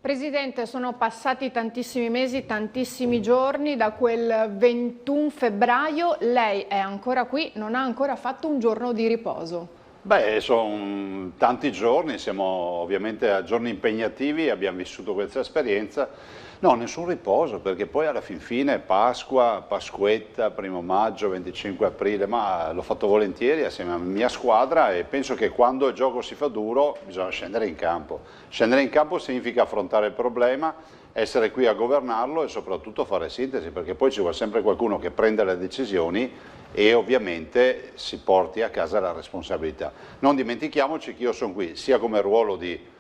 Presidente, sono passati tantissimi mesi, tantissimi giorni da quel 21 febbraio, lei è ancora qui, non ha ancora fatto un giorno di riposo. Beh, sono tanti giorni, siamo ovviamente a giorni impegnativi, abbiamo vissuto questa esperienza. No, nessun riposo, perché poi alla fin fine Pasqua, Pasquetta, 1° maggio, 25 aprile, ma l'ho fatto volentieri assieme alla mia squadra e penso che quando il gioco si fa duro bisogna scendere in campo. Scendere in campo significa affrontare il problema, essere qui a governarlo e soprattutto fare sintesi, perché poi ci vuole sempre qualcuno che prenda le decisioni e ovviamente si porti a casa la responsabilità. Non dimentichiamoci che io sono qui sia come ruolo di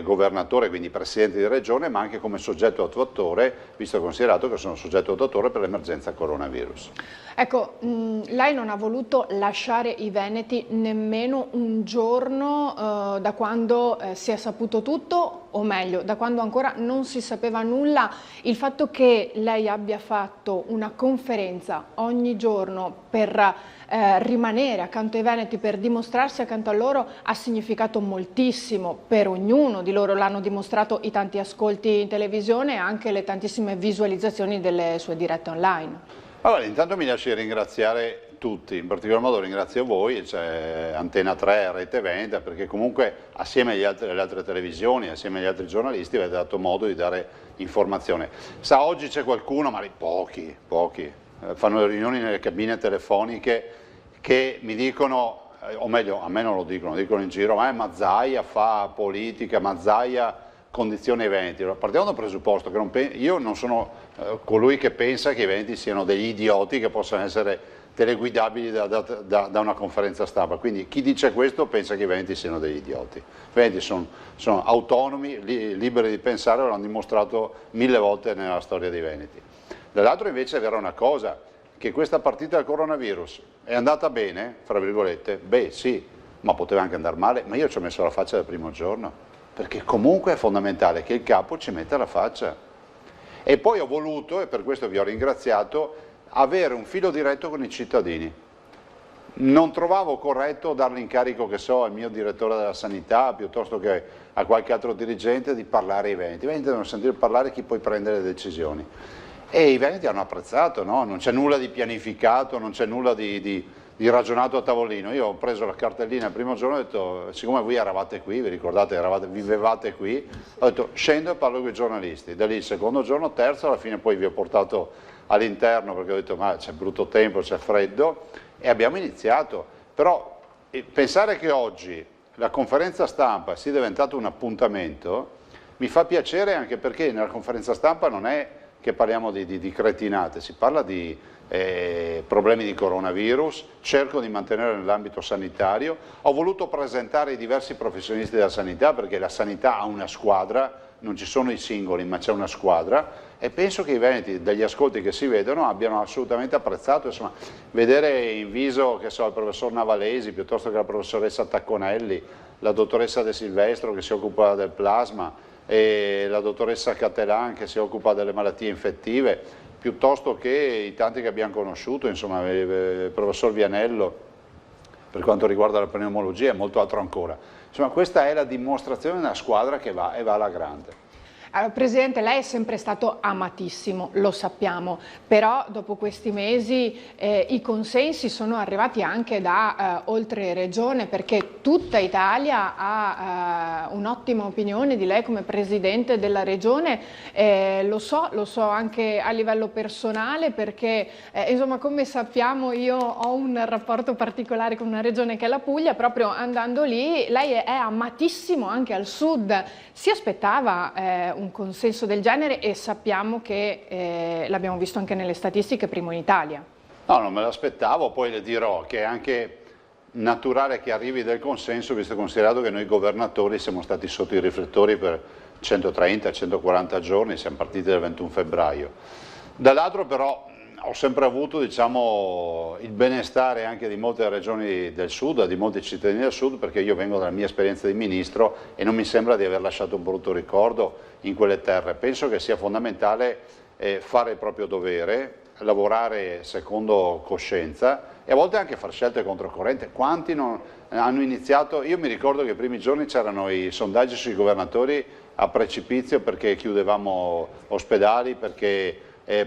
governatore, quindi presidente di regione, ma anche come soggetto attuatore, visto e considerato che sono soggetto attuatore per l'emergenza coronavirus. Ecco, lei non ha voluto lasciare i veneti nemmeno un giorno da quando si è saputo tutto, o meglio, da quando ancora non si sapeva nulla. Il fatto che lei abbia fatto una conferenza ogni giorno per rimanere accanto ai veneti, per dimostrarsi accanto a loro, ha significato moltissimo per ognuno di loro. L'hanno dimostrato i tanti ascolti in televisione e anche le tantissime visualizzazioni delle sue dirette online. Allora, intanto mi lasci ringraziare tutti, in particolar modo ringrazio voi, cioè Antena 3, Rete Veneta, perché comunque assieme alle altre televisioni, assieme agli altri giornalisti avete dato modo di dare informazione. Sa, oggi c'è qualcuno, ma pochi, fanno le riunioni nelle cabine telefoniche che mi dicono, o meglio a me non lo dicono in giro, ma Zaia fa politica, ma Zaia condiziona i veneti. Partiamo dal presupposto che io non sono colui che pensa che i veneti siano degli idioti che possano essere teleguidabili da una conferenza stampa, quindi chi dice questo pensa che i veneti siano degli idioti. I veneti sono autonomi, liberi di pensare, l'hanno dimostrato 1000 volte nella storia dei veneti. Dall'altro invece è vera una cosa, che questa partita del coronavirus è andata bene, fra virgolette, beh sì, ma poteva anche andare male, ma io ci ho messo la faccia dal primo giorno, perché comunque è fondamentale che il capo ci metta la faccia. E poi ho voluto, e per questo vi ho ringraziato, avere un filo diretto con i cittadini. Non trovavo corretto dare l'incarico, che so, al mio direttore della sanità, piuttosto che a qualche altro dirigente, di parlare ai veneti. I veneti devono sentire parlare chi poi prende le decisioni. E i veneti hanno apprezzato, no? Non c'è nulla di pianificato, non c'è nulla di ragionato a tavolino. Io ho preso la cartellina il primo giorno e ho detto, siccome voi eravate qui, vi ricordate, vivevate qui, ho detto scendo e parlo con i giornalisti. Da lì il secondo giorno, terzo, alla fine poi vi ho portato all'interno perché ho detto ma c'è brutto tempo, c'è freddo, e abbiamo iniziato. Però pensare che oggi la conferenza stampa sia diventata un appuntamento mi fa piacere, anche perché nella conferenza stampa non è che parliamo di cretinate, si parla di problemi di coronavirus, cerco di mantenere nell'ambito sanitario, ho voluto presentare i diversi professionisti della sanità perché la sanità ha una squadra, non ci sono i singoli ma c'è una squadra, e penso che i veneti, dagli ascolti che si vedono, abbiano assolutamente apprezzato. Insomma, vedere in viso, che so, il professor Navalesi piuttosto che la professoressa Tacconelli, la dottoressa De Silvestro che si occupa del plasma e la dottoressa Cattelan che si occupa delle malattie infettive, piuttosto che i tanti che abbiamo conosciuto, insomma il professor Vianello per quanto riguarda la pneumologia e molto altro ancora. Insomma, questa è la dimostrazione di una squadra che va e va alla grande. Presidente, lei è sempre stato amatissimo, lo sappiamo, però dopo questi mesi i consensi sono arrivati anche da oltre regione, perché tutta Italia ha un'ottima opinione di lei come Presidente della Regione, lo so anche a livello personale, perché insomma, come sappiamo, io ho un rapporto particolare con una regione che è la Puglia. Proprio andando lì lei è amatissimo anche al sud. Si aspettava un consenso del genere, e sappiamo che l'abbiamo visto anche nelle statistiche, primo in Italia. No, non me l'aspettavo, poi le dirò che è anche naturale che arrivi del consenso, visto e considerato che noi governatori siamo stati sotto i riflettori per 130-140 giorni, siamo partiti dal 21 febbraio. Dall'altro però ho sempre avuto, diciamo, il benestare anche di molte regioni del sud, di molti cittadini del sud, perché io vengo dalla mia esperienza di ministro e non mi sembra di aver lasciato un brutto ricordo in quelle terre. Penso che sia fondamentale fare il proprio dovere, lavorare secondo coscienza e a volte anche fare scelte controcorrente. Quanti non hanno iniziato? Io mi ricordo che i primi giorni c'erano i sondaggi sui governatori a precipizio perché chiudevamo ospedali, perché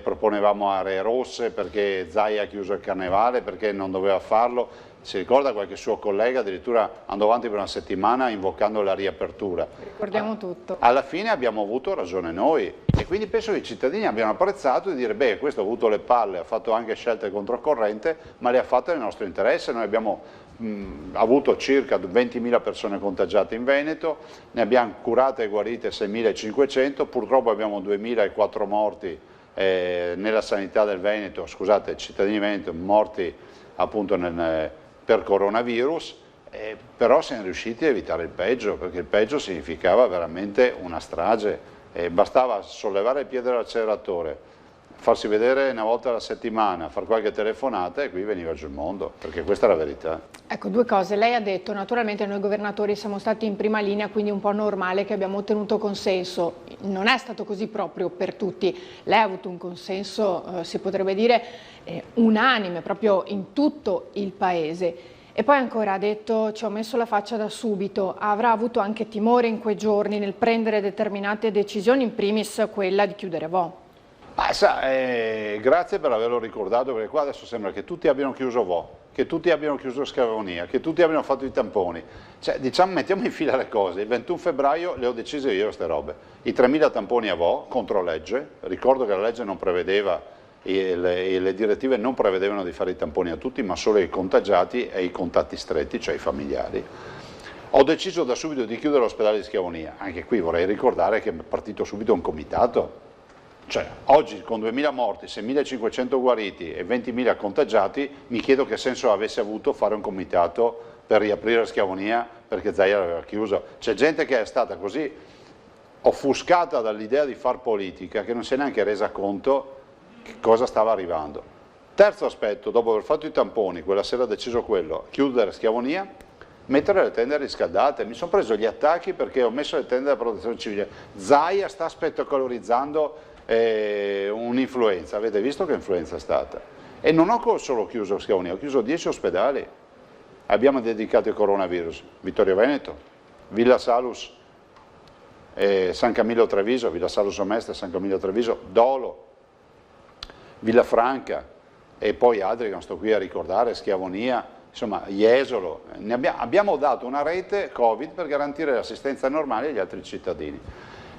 proponevamo aree rosse, perché Zaia ha chiuso il carnevale, perché non doveva farlo. Si ricorda qualche suo collega addirittura andò avanti per una settimana invocando la riapertura. Ricordiamo tutto. Alla fine abbiamo avuto ragione noi e quindi penso che i cittadini abbiano apprezzato di dire beh, questo ha avuto le palle, ha fatto anche scelte controcorrente, ma le ha fatte nel nostro interesse. Noi abbiamo avuto circa 20.000 persone contagiate in Veneto, ne abbiamo curate e guarite 6.500, purtroppo abbiamo 2.004 morti nella sanità del Veneto, scusate, cittadini veneti morti appunto per coronavirus, però siamo riusciti a evitare il peggio, perché il peggio significava veramente una strage, bastava sollevare il piede dall'acceleratore, farsi vedere una volta alla settimana, fare qualche telefonata e qui veniva giù il mondo, perché questa è la verità. Ecco, due cose. Lei ha detto, naturalmente noi governatori siamo stati in prima linea, quindi è un po' normale che abbiamo ottenuto consenso. Non è stato così proprio per tutti. Lei ha avuto un consenso, si potrebbe dire, unanime, proprio in tutto il Paese. E poi ancora ha detto, ci ho messo la faccia da subito, avrà avuto anche timore in quei giorni nel prendere determinate decisioni, in primis quella di chiudere Vo'. Grazie per averlo ricordato, perché qua adesso sembra che tutti abbiano chiuso Vo', che tutti abbiano chiuso Schiavonia, che tutti abbiano fatto i tamponi. Cioè, diciamo, mettiamo in fila le cose. Il 21 febbraio le ho decise io queste robe. I 3.000 tamponi a Vo', contro legge. Ricordo che la legge non prevedeva, e le direttive non prevedevano di fare i tamponi a tutti, ma solo ai contagiati e ai contatti stretti, cioè ai familiari. Ho deciso da subito di chiudere l'ospedale di Schiavonia. Anche qui vorrei ricordare che è partito subito un comitato. Cioè, oggi con 2.000 morti, 6.500 guariti e 20.000 contagiati, mi chiedo che senso avesse avuto fare un comitato per riaprire Schiavonia perché Zaia l'aveva chiuso. C'è gente che è stata così offuscata dall'idea di far politica che non si è neanche resa conto che cosa stava arrivando. Terzo aspetto, dopo aver fatto i tamponi, quella sera ho deciso quello, chiudere Schiavonia, mettere le tende riscaldate. Mi sono preso gli attacchi perché ho messo le tende della protezione civile. Zaia sta spettacolarizzando un'influenza, avete visto che influenza è stata? E non ho solo chiuso Schiavonia, ho chiuso 10 ospedali, abbiamo dedicato al coronavirus, Vittorio Veneto, Villa Salus, San Camillo Treviso, Villa Salus Omeste, San Camillo Treviso, Dolo, Villa Franca e poi altri che non sto qui a ricordare, Schiavonia, insomma Jesolo. Abbiamo dato una rete Covid per garantire l'assistenza normale agli altri cittadini.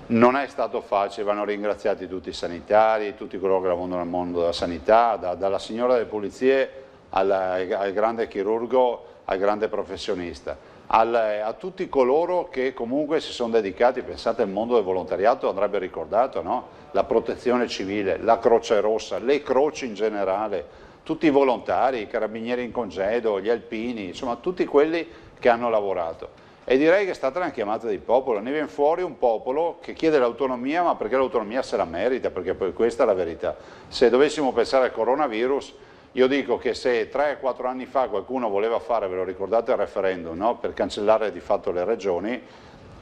Non è stato facile, vanno ringraziati tutti i sanitari, tutti coloro che lavorano nel mondo della sanità, dalla signora delle pulizie al grande chirurgo, al grande professionista, a tutti coloro che comunque si sono dedicati. Pensate, al mondo del volontariato andrebbe ricordato, no? La protezione civile, la Croce Rossa, le croci in generale, tutti i volontari, i carabinieri in congedo, gli alpini, insomma tutti quelli che hanno lavorato. E direi che è stata una chiamata del popolo, ne viene fuori un popolo che chiede l'autonomia, ma perché l'autonomia se la merita, perché poi questa è la verità. Se dovessimo pensare al coronavirus, io dico che se 3-4 anni fa qualcuno voleva fare, ve lo ricordate, il referendum, no? Per cancellare di fatto le regioni,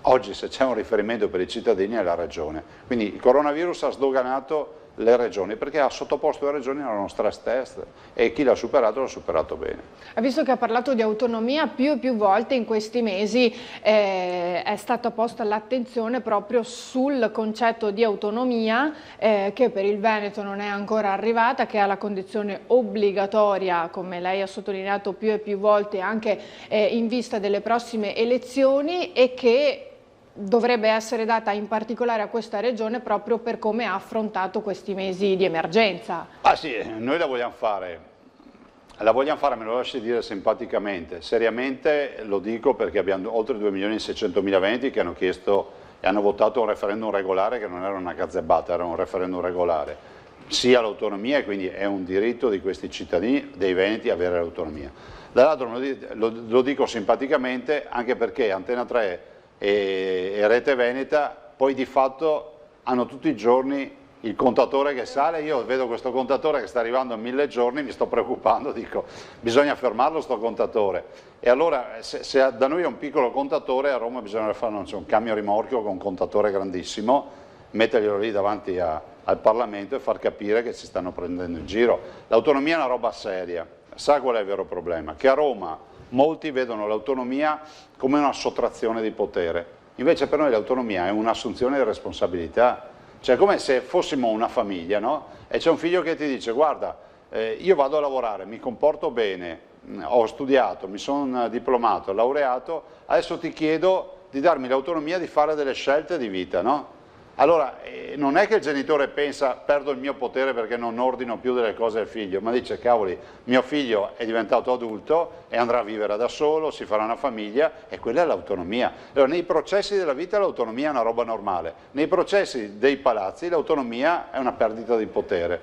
oggi se c'è un riferimento per i cittadini è la regione. Quindi il coronavirus ha sdoganato le regioni, perché ha sottoposto le regioni a uno stress test e chi l'ha superato bene. Ha visto che ha parlato di autonomia più e più volte in questi mesi, è stata posta l'attenzione proprio sul concetto di autonomia che per il Veneto non è ancora arrivata, che ha la condizione obbligatoria, come lei ha sottolineato più e più volte, anche in vista delle prossime elezioni, e che dovrebbe essere data in particolare a questa regione proprio per come ha affrontato questi mesi di emergenza. Ah sì, noi la vogliamo fare, me lo lasci dire simpaticamente, seriamente lo dico perché abbiamo oltre 2.600.000 veneti che hanno chiesto e hanno votato un referendum regolare che non era una gazzebata, era un referendum regolare, sia l'autonomia e quindi è un diritto di questi cittadini, dei veneti, avere l'autonomia. Dall'altro lo dico simpaticamente anche perché Antena 3 e Rete Veneta poi di fatto hanno tutti i giorni il contatore che sale. Io vedo questo contatore che sta arrivando a 1000 giorni, mi sto preoccupando, dico bisogna fermarlo sto contatore. E allora se da noi è un piccolo contatore, a Roma bisogna fare un camion rimorchio con un contatore grandissimo, metterglielo lì davanti al Parlamento e far capire che si stanno prendendo in giro. L'autonomia è una roba seria. sa qual è il vero problema? Che a Roma molti vedono l'autonomia come una sottrazione di potere, invece per noi l'autonomia è un'assunzione di responsabilità, cioè come se fossimo una famiglia, no? E c'è un figlio che ti dice guarda, io vado a lavorare, mi comporto bene, ho studiato, mi sono diplomato, laureato, adesso ti chiedo di darmi l'autonomia di fare delle scelte di vita, no? Allora, non è che il genitore pensa perdo il mio potere perché non ordino più delle cose al figlio, ma dice cavoli, mio figlio è diventato adulto e andrà a vivere da solo, si farà una famiglia e quella è l'autonomia. Allora, nei processi della vita l'autonomia è una roba normale, nei processi dei palazzi l'autonomia è una perdita di potere.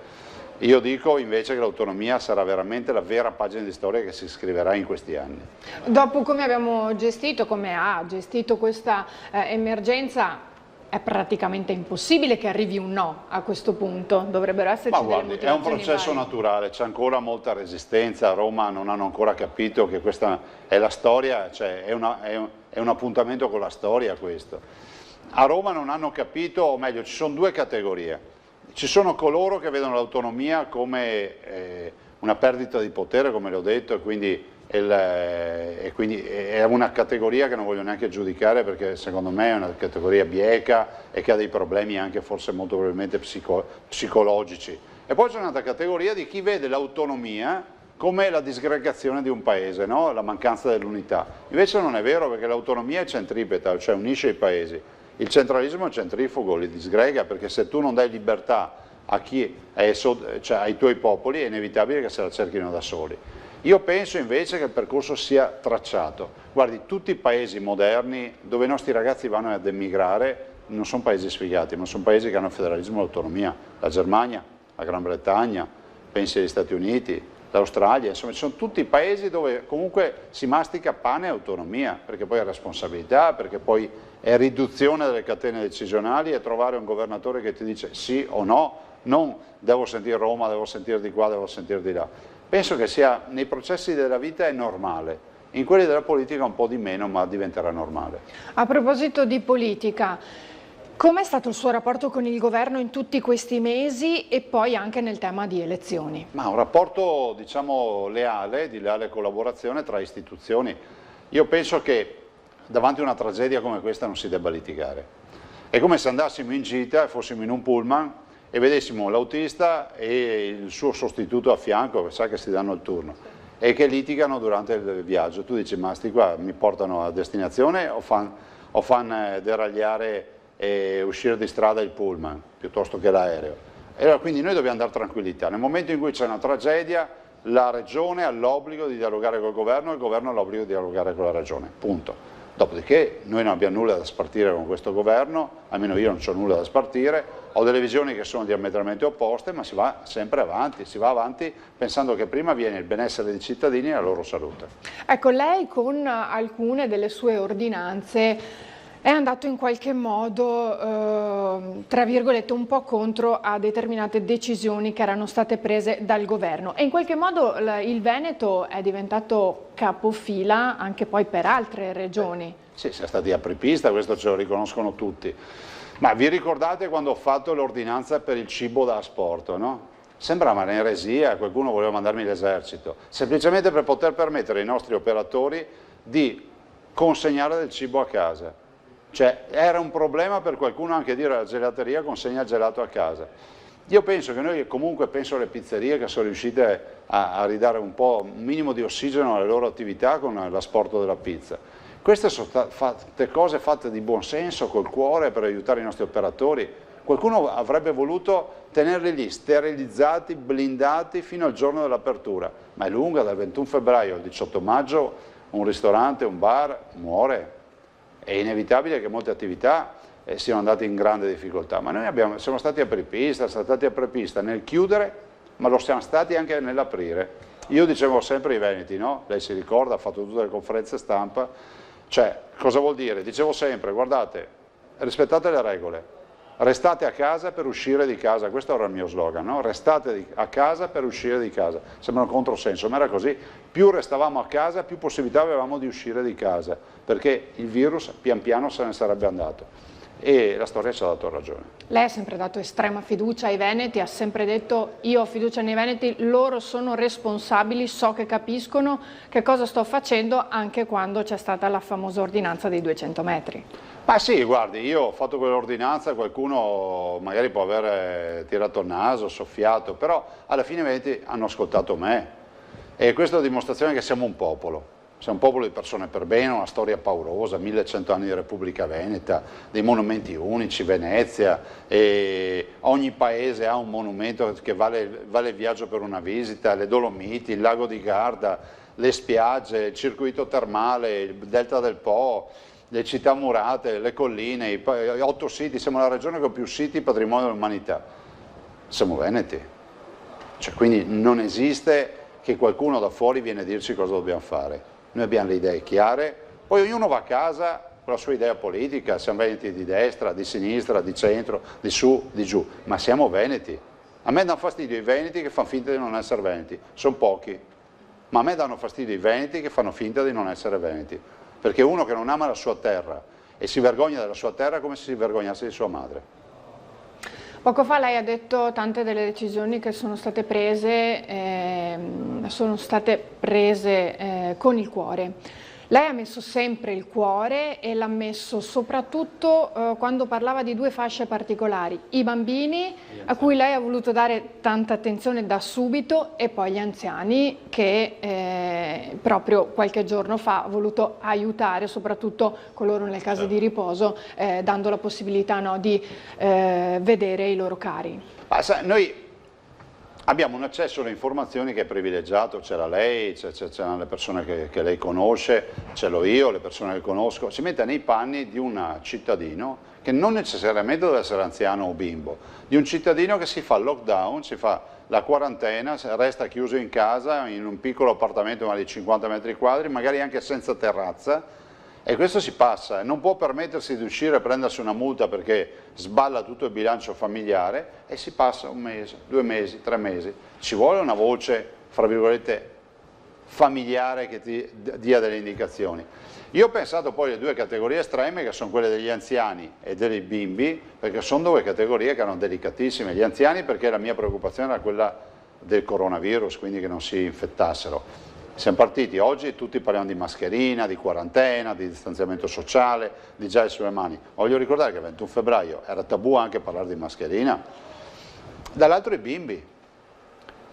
Io dico invece che l'autonomia sarà veramente la vera pagina di storia che si scriverà in questi anni. Dopo come abbiamo gestito, come ha gestito questa emergenza, è praticamente impossibile che arrivi un no a questo punto, dovrebbero esserci delle motivazioni è un processo varie. naturale, c'è ancora molta resistenza, a Roma non hanno ancora capito che questa è la storia, cioè è un appuntamento con la storia questo. A Roma non hanno capito, o meglio ci sono due categorie, ci sono coloro che vedono l'autonomia come una perdita di potere, come le ho detto, e quindi è una categoria che non voglio neanche giudicare perché secondo me è una categoria bieca e che ha dei problemi anche forse molto probabilmente psicologici. E poi c'è un'altra categoria di chi vede l'autonomia come la disgregazione di un paese, no? La mancanza dell'unità. Invece non è vero perché l'autonomia è centripeta, cioè unisce i paesi. Il centralismo è centrifugo, li disgrega perché se tu non dai libertà a chi cioè ai tuoi popoli è inevitabile che se la cerchino da soli. Io penso invece che il percorso sia tracciato. Guardi, tutti i paesi moderni dove i nostri ragazzi vanno ad emigrare non sono paesi sfigati, ma sono paesi che hanno il federalismo e l'autonomia. La Germania, la Gran Bretagna, pensi agli Stati Uniti, l'Australia, insomma ci sono tutti paesi dove comunque si mastica pane e autonomia, perché poi è responsabilità, perché poi è riduzione delle catene decisionali e trovare un governatore che ti dice sì o no, non devo sentire Roma, devo sentire di qua, devo sentire di là. Penso che sia nei processi della vita è normale, in quelli della politica un po' di meno, ma diventerà normale. A proposito di politica, com'è stato il suo rapporto con il governo in tutti questi mesi e poi anche nel tema di elezioni? Ma un rapporto, diciamo, leale, di leale collaborazione tra istituzioni. Io penso che davanti a una tragedia come questa non si debba litigare. È come se andassimo in gita e fossimo in un pullman e vedessimo l'autista e il suo sostituto a fianco, che sa che si danno il turno, e che litigano durante il viaggio. Tu dici, ma sti qua mi portano a destinazione o fan deragliare e uscire di strada il pullman, piuttosto che l'aereo? E allora, quindi noi dobbiamo dare tranquillità. Nel momento in cui c'è una tragedia, la regione ha l'obbligo di dialogare col governo e il governo ha l'obbligo di dialogare con la regione, punto. Dopodiché noi non abbiamo nulla da spartire con questo governo, almeno io non ho nulla da spartire, ho delle visioni che sono diametralmente opposte, ma si va sempre avanti, si va avanti pensando che prima viene il benessere dei cittadini e la loro salute. Ecco, lei con alcune delle sue ordinanze è andato in qualche modo, tra virgolette, un po' contro a determinate decisioni che erano state prese dal governo e in qualche modo il Veneto è diventato capofila anche poi per altre regioni. Sì, siamo stati apripista, questo ce lo riconoscono tutti. Ma vi ricordate quando ho fatto l'ordinanza per il cibo da asporto, no? Sembrava un'eresia, qualcuno voleva mandarmi l'esercito, semplicemente per poter permettere ai nostri operatori di consegnare del cibo a casa. Cioè era un problema per qualcuno anche dire alla gelateria consegna il gelato a casa. Io penso che noi comunque, penso alle pizzerie che sono riuscite a ridare un minimo di ossigeno alle loro attività con l'asporto della pizza. Queste sono cose fatte di buon senso, col cuore, per aiutare i nostri operatori. Qualcuno avrebbe voluto tenerli lì, sterilizzati, blindati fino al giorno dell'apertura, ma è lunga, dal 21 febbraio al 18 maggio un ristorante, un bar muore. È inevitabile che molte attività siano andate in grande difficoltà, ma noi siamo stati apripista nel chiudere, ma lo siamo stati anche nell'aprire. Io dicevo sempre ai veneti, no? Lei si ricorda, ha fatto tutte le conferenze stampa, cioè cosa vuol dire? Dicevo sempre, guardate, rispettate le regole, restate a casa per uscire di casa, questo era il mio slogan, no? Restate a casa per uscire di casa, sembra un controsenso, ma era così, più restavamo a casa più possibilità avevamo di uscire di casa, perché il virus pian piano se ne sarebbe andato. e la storia ci ha dato ragione. Lei ha sempre dato estrema fiducia ai veneti, ha sempre detto io ho fiducia nei veneti, loro sono responsabili, so che capiscono che cosa sto facendo, anche quando c'è stata la famosa ordinanza dei 200 metri. Ma sì, guardi, io ho fatto quell'ordinanza, qualcuno magari può aver tirato il naso, soffiato, però alla fine i veneti hanno ascoltato me e questa è la dimostrazione che siamo un popolo. Siamo un popolo di persone per bene, una storia paurosa, 1100 anni di Repubblica Veneta, dei monumenti unici, Venezia, e ogni paese ha un monumento che vale il viaggio per una visita, le Dolomiti, il lago di Garda, le spiagge, il circuito termale, il delta del Po, le città murate, le colline, i 8 siti, siamo la regione con più siti patrimonio dell'umanità. Siamo veneti. Cioè, quindi non esiste che qualcuno da fuori viene a dirci cosa dobbiamo fare. Noi abbiamo le idee chiare, poi ognuno va a casa con la sua idea politica, siamo veneti di destra, di sinistra, di centro, di su, di giù, ma siamo veneti. A me danno fastidio i veneti che fanno finta di non essere veneti, sono pochi, ma a me danno fastidio i veneti che fanno finta di non essere veneti, perché uno che non ama la sua terra e si vergogna della sua terra come se si vergognasse di sua madre. Poco fa lei ha detto tante delle decisioni che sono state prese con il cuore. Lei ha messo sempre il cuore e l'ha messo soprattutto quando parlava di 2 fasce particolari, i bambini a cui lei ha voluto dare tanta attenzione da subito e poi gli anziani che proprio qualche giorno fa ha voluto aiutare, soprattutto coloro nelle case di riposo, dando la possibilità, no, di vedere i loro cari. Ma sai, noi abbiamo un accesso alle informazioni che è privilegiato, c'era lei, c'erano le persone che lei conosce, ce l'ho io, le persone che conosco, si mette nei panni di un cittadino che non necessariamente deve essere anziano o bimbo, di un cittadino che si fa il lockdown, si fa la quarantena, resta chiuso in casa, in un piccolo appartamento di 50 metri quadri, magari anche senza terrazza, e questo si passa, non può permettersi di uscire e prendersi una multa perché sballa tutto il bilancio familiare e si passa 1 mese, 2 mesi, 3 mesi. Ci vuole una voce, fra virgolette, familiare che ti dia delle indicazioni. Io ho pensato poi alle 2 categorie estreme che sono quelle degli anziani e dei bimbi, perché sono 2 categorie che erano delicatissime. Gli anziani perché la mia preoccupazione era quella del coronavirus, quindi che non si infettassero. Siamo partiti oggi, tutti parliamo di mascherina, di quarantena, di distanziamento sociale, di gel sulle mani. Voglio ricordare che il 21 febbraio era tabù anche parlare di mascherina. Dall'altro i bimbi.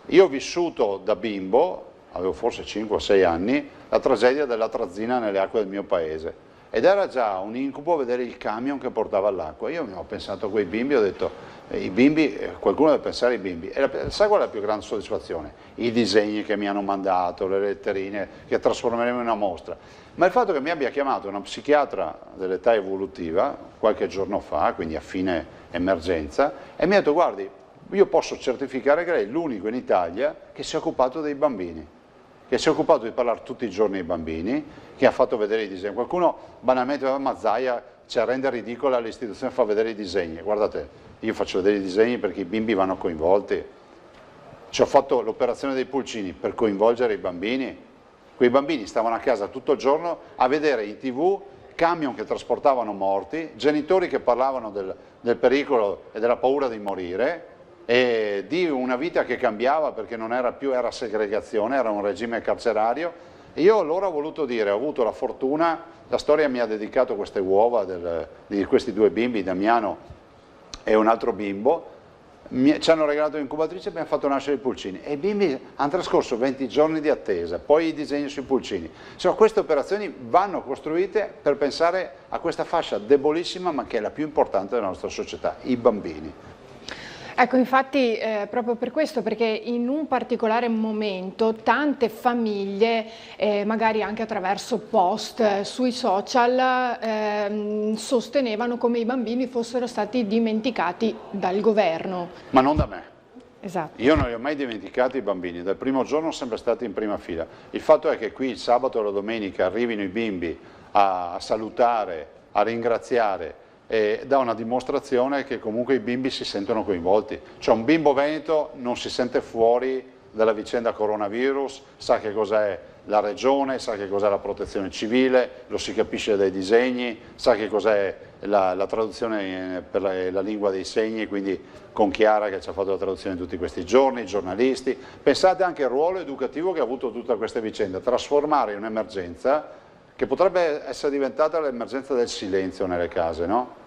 Io ho vissuto da bimbo, avevo forse 5 o 6 anni, la tragedia dell'atrazina nelle acque del mio paese. Ed era già un incubo vedere il camion che portava l'acqua. Io mi ho pensato a quei bimbi, ho detto, i bimbi, qualcuno deve pensare ai bimbi. E sai qual è la più grande soddisfazione? I disegni che mi hanno mandato, le letterine che trasformeremo in una mostra. Ma il fatto che mi abbia chiamato una psichiatra dell'età evolutiva qualche giorno fa, quindi a fine emergenza, e mi ha detto, guardi, io posso certificare che lei è l'unico in Italia che si è occupato dei bambini, che si è occupato di parlare tutti i giorni ai bambini, che ha fatto vedere i disegni. Qualcuno banalmente va a Mazzaia, cioè rende ridicola l'istituzione, fa vedere i disegni. Guardate, io faccio vedere i disegni perché i bimbi vanno coinvolti. Ci ho fatto l'operazione dei pulcini per coinvolgere i bambini. Quei bambini stavano a casa tutto il giorno a vedere in TV camion che trasportavano morti, genitori che parlavano del pericolo e della paura di morire, e di una vita che cambiava perché non era più, era segregazione, era un regime carcerario. E io allora ho voluto dire, ho avuto la fortuna, la storia mi ha dedicato queste uova di questi 2 bimbi, Damiano e un altro bimbo, ci hanno regalato l'incubatrice e abbiamo fatto nascere i pulcini. E i bimbi hanno trascorso 20 giorni di attesa, poi i disegni sui pulcini. Insomma, queste operazioni vanno costruite per pensare a questa fascia debolissima ma che è la più importante della nostra società, i bambini. Ecco, infatti proprio per questo, perché in un particolare momento tante famiglie, magari anche attraverso post sui social, sostenevano come i bambini fossero stati dimenticati dal governo. Ma non da me. Esatto. Io non li ho mai dimenticati i bambini, dal primo giorno sono sempre stati in prima fila. Il fatto è che qui il sabato e la domenica arrivino i bimbi a salutare, a ringraziare, e dà una dimostrazione che comunque i bimbi si sentono coinvolti. Cioè un bimbo veneto non si sente fuori dalla vicenda coronavirus, sa che cos'è la regione, sa che cos'è la protezione civile, lo si capisce dai disegni, sa che cos'è la traduzione per la lingua dei segni, quindi con Chiara che ci ha fatto la traduzione tutti questi giorni, i giornalisti. Pensate anche al ruolo educativo che ha avuto tutta questa vicenda, trasformare un'emergenza che potrebbe essere diventata l'emergenza del silenzio nelle case, no?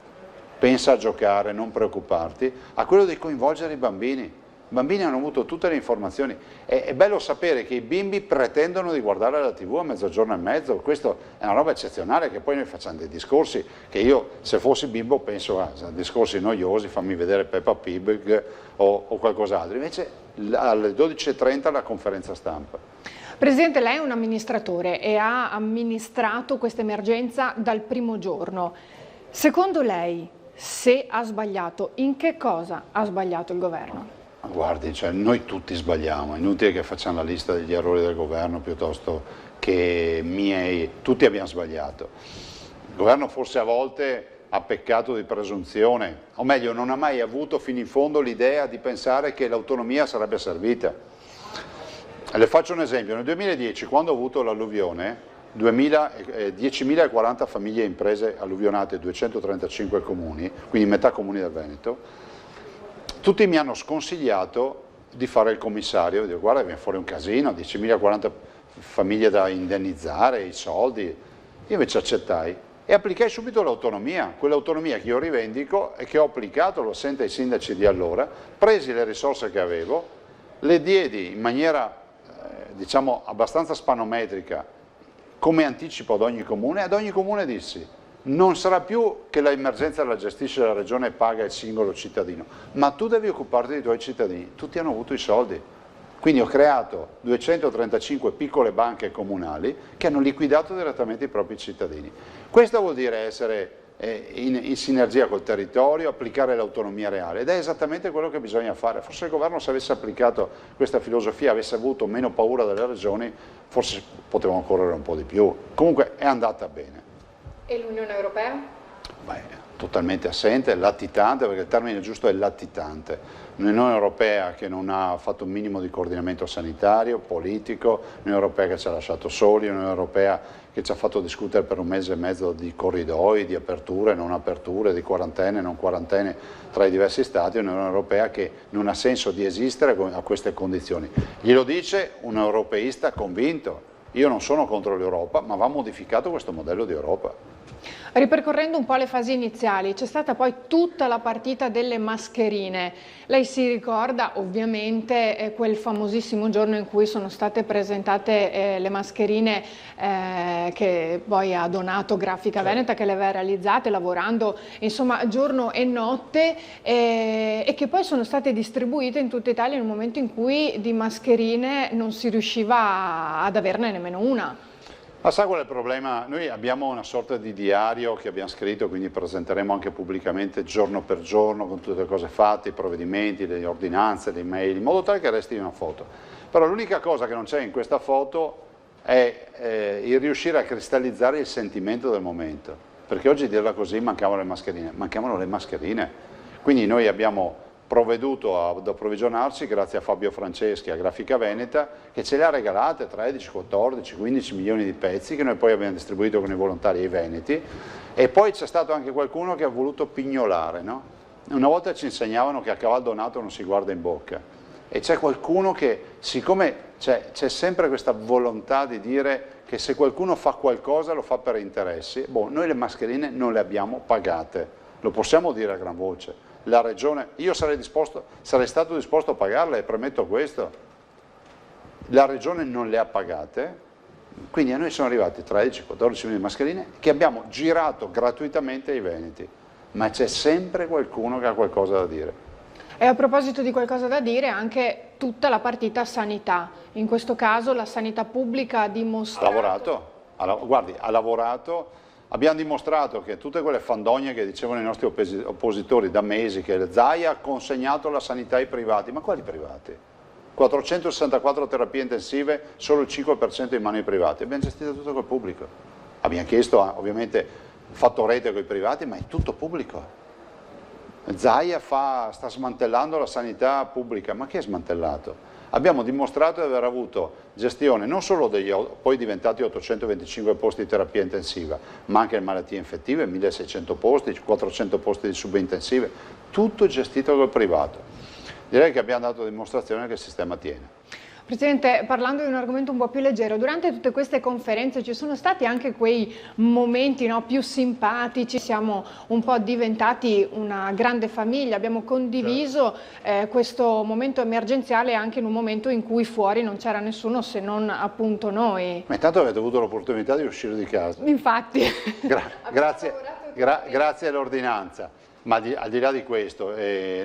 Pensa a giocare, non preoccuparti, a quello di coinvolgere i bambini. I bambini hanno avuto tutte le informazioni. È bello sapere che i bimbi pretendono di guardare la TV a mezzogiorno e mezzo, questo è una roba eccezionale, che poi noi facciamo dei discorsi che io, se fossi bimbo, penso a discorsi noiosi, fammi vedere Peppa Pig o qualcos'altro. Invece alle 12:30 la conferenza stampa. Presidente, lei è un amministratore e ha amministrato questa emergenza dal primo giorno. Secondo lei, se ha sbagliato, in che cosa ha sbagliato il governo? Guardi, cioè, noi tutti sbagliamo, è inutile che facciamo la lista degli errori del governo piuttosto che miei, tutti abbiamo sbagliato. Il governo forse a volte ha peccato di presunzione, o meglio non ha mai avuto fino in fondo l'idea di pensare che l'autonomia sarebbe servita. Le faccio un esempio, nel 2010 quando ho avuto l'alluvione, 10.040 famiglie e imprese alluvionate, 235 comuni, quindi metà comuni del Veneto, tutti mi hanno sconsigliato di fare il commissario, dico guarda viene fuori un casino, 10.040 famiglie da indennizzare, i soldi, io invece accettai e applicai subito l'autonomia, quell'autonomia che io rivendico e che ho applicato, lo sento ai sindaci di allora, presi le risorse che avevo, le diedi in maniera diciamo abbastanza spanometrica come anticipo ad ogni comune, e ad ogni comune dissi non sarà più che l'emergenza la gestisce la regione e paga il singolo cittadino, ma tu devi occuparti dei tuoi cittadini, tutti hanno avuto i soldi. Quindi ho creato 235 piccole banche comunali che hanno liquidato direttamente i propri cittadini. Questo vuol dire essere in sinergia col territorio, applicare l'autonomia reale, ed è esattamente quello che bisogna fare. Forse il governo, se avesse applicato questa filosofia, avesse avuto meno paura delle regioni, forse potevamo correre un po' di più. Comunque è andata bene. E l'Unione Europea? Beh, totalmente assente, latitante, perché il termine giusto è latitante. Un'Unione Europea che non ha fatto un minimo di coordinamento sanitario, politico, un'Unione Europea che ci ha lasciato soli, un'Unione Europea che ci ha fatto discutere per un mese e mezzo di corridoi, di aperture, non aperture, di quarantene, non quarantene tra i diversi stati, un'Unione Europea che non ha senso di esistere a queste condizioni. Glielo dice un europeista convinto. Io non sono contro l'Europa, ma va modificato questo modello di Europa. Ripercorrendo un po' le fasi iniziali, c'è stata poi tutta la partita delle mascherine. Lei si ricorda ovviamente quel famosissimo giorno in cui sono state presentate le mascherine che poi ha donato Grafica Veneta, che le aveva realizzate lavorando insomma giorno e notte e che poi sono state distribuite in tutta Italia in un momento in cui di mascherine non si riusciva ad averne nemmeno una. Ma sa qual è il problema? Noi abbiamo una sorta di diario che abbiamo scritto, quindi presenteremo anche pubblicamente giorno per giorno con tutte le cose fatte, i provvedimenti, le ordinanze, le email, in modo tale che resti una foto. Però l'unica cosa che non c'è in questa foto è il riuscire a cristallizzare il sentimento del momento. Perché oggi, dirla così, mancavano le mascherine. Quindi noi abbiamo provveduto ad approvvigionarci grazie a Fabio Franceschi, a Grafica Veneta, che ce le ha regalate 13, 14, 15 milioni di pezzi che noi poi abbiamo distribuito con i volontari ai veneti, e poi c'è stato anche qualcuno che ha voluto pignolare, no? Una volta ci insegnavano che a cavallo donato non si guarda in bocca, e c'è qualcuno che, siccome c'è sempre questa volontà di dire che se qualcuno fa qualcosa lo fa per interessi, noi le mascherine non le abbiamo pagate, lo possiamo dire a gran voce. La regione, io sarei stato disposto a pagarle, e premetto questo, la regione non le ha pagate, quindi a noi sono arrivati 13-14 milioni di mascherine che abbiamo girato gratuitamente ai veneti, ma c'è sempre qualcuno che ha qualcosa da dire. E a proposito di qualcosa da dire, anche tutta la partita sanità, in questo caso la sanità pubblica ha dimostrato... Ha lavorato. Abbiamo dimostrato che tutte quelle fandonie che dicevano i nostri oppositori da mesi, che il ZAI ha consegnato la sanità ai privati, ma quali privati? 464 terapie intensive, solo il 5% in mano ai privati, abbiamo gestito tutto col pubblico. Abbiamo chiesto, ovviamente, fatto rete con i privati, ma è tutto pubblico. Zaia sta smantellando la sanità pubblica, ma che è smantellato? Abbiamo dimostrato di aver avuto gestione non solo degli poi diventati 825 posti di terapia intensiva, ma anche le malattie infettive, 1600 posti, 400 posti di subintensive, tutto gestito dal privato. Direi che abbiamo dato dimostrazione che il sistema tiene. Presidente, parlando di un argomento un po' più leggero, durante tutte queste conferenze ci sono stati anche quei momenti, no, più simpatici, siamo un po' diventati una grande famiglia, abbiamo condiviso questo momento emergenziale anche in un momento in cui fuori non c'era nessuno se non appunto noi. Ma intanto avete avuto l'opportunità di uscire di casa. Infatti. Grazie all'ordinanza. Ma al di là di questo,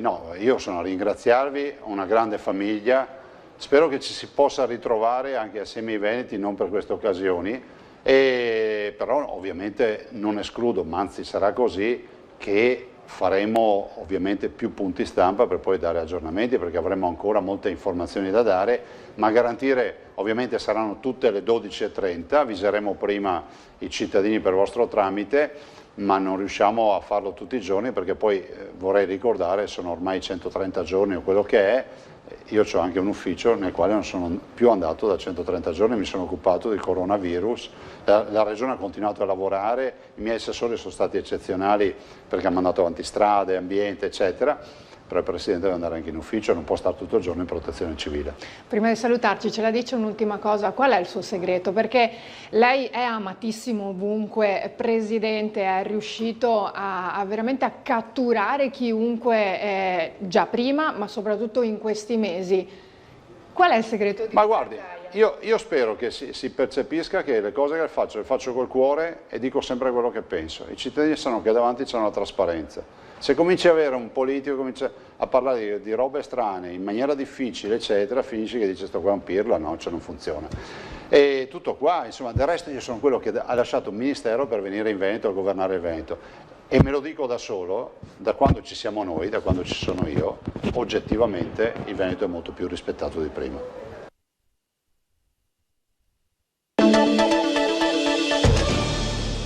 no, io sono a ringraziarvi, una grande famiglia. Spero che ci si possa ritrovare anche assieme ai veneti, non per queste occasioni, però ovviamente non escludo, ma anzi sarà così, che faremo ovviamente più punti stampa per poi dare aggiornamenti, perché avremo ancora molte informazioni da dare, ma garantire, ovviamente saranno tutte le 12:30, avviseremo prima i cittadini per vostro tramite, ma non riusciamo a farlo tutti i giorni perché poi vorrei ricordare, sono ormai 130 giorni o quello che è, io ho anche un ufficio nel quale non sono più andato da 130 giorni, mi sono occupato del coronavirus, la Regione ha continuato a lavorare, i miei assessori sono stati eccezionali perché hanno mandato avanti strade, ambiente, eccetera, però il Presidente deve andare anche in ufficio, non può stare tutto il giorno in protezione civile. Prima di salutarci, ce la dice un'ultima cosa, qual è il suo segreto? Perché lei è amatissimo ovunque, Presidente, è riuscito a veramente a catturare chiunque già prima, ma soprattutto in questi mesi. Qual è il segreto di Ma guardi, io spero che si percepisca che le cose che le faccio col cuore e dico sempre quello che penso. I cittadini sanno che davanti c'è una trasparenza. Se cominci a avere un politico, comincia a parlare di robe strane in maniera difficile, eccetera, finisci che dice sto qua è un pirla, no, cioè non funziona. E tutto qua, insomma, del resto io sono quello che ha lasciato un ministero per venire in Veneto a governare il Veneto. E me lo dico da solo, da quando ci siamo noi, da quando ci sono io, oggettivamente il Veneto è molto più rispettato di prima.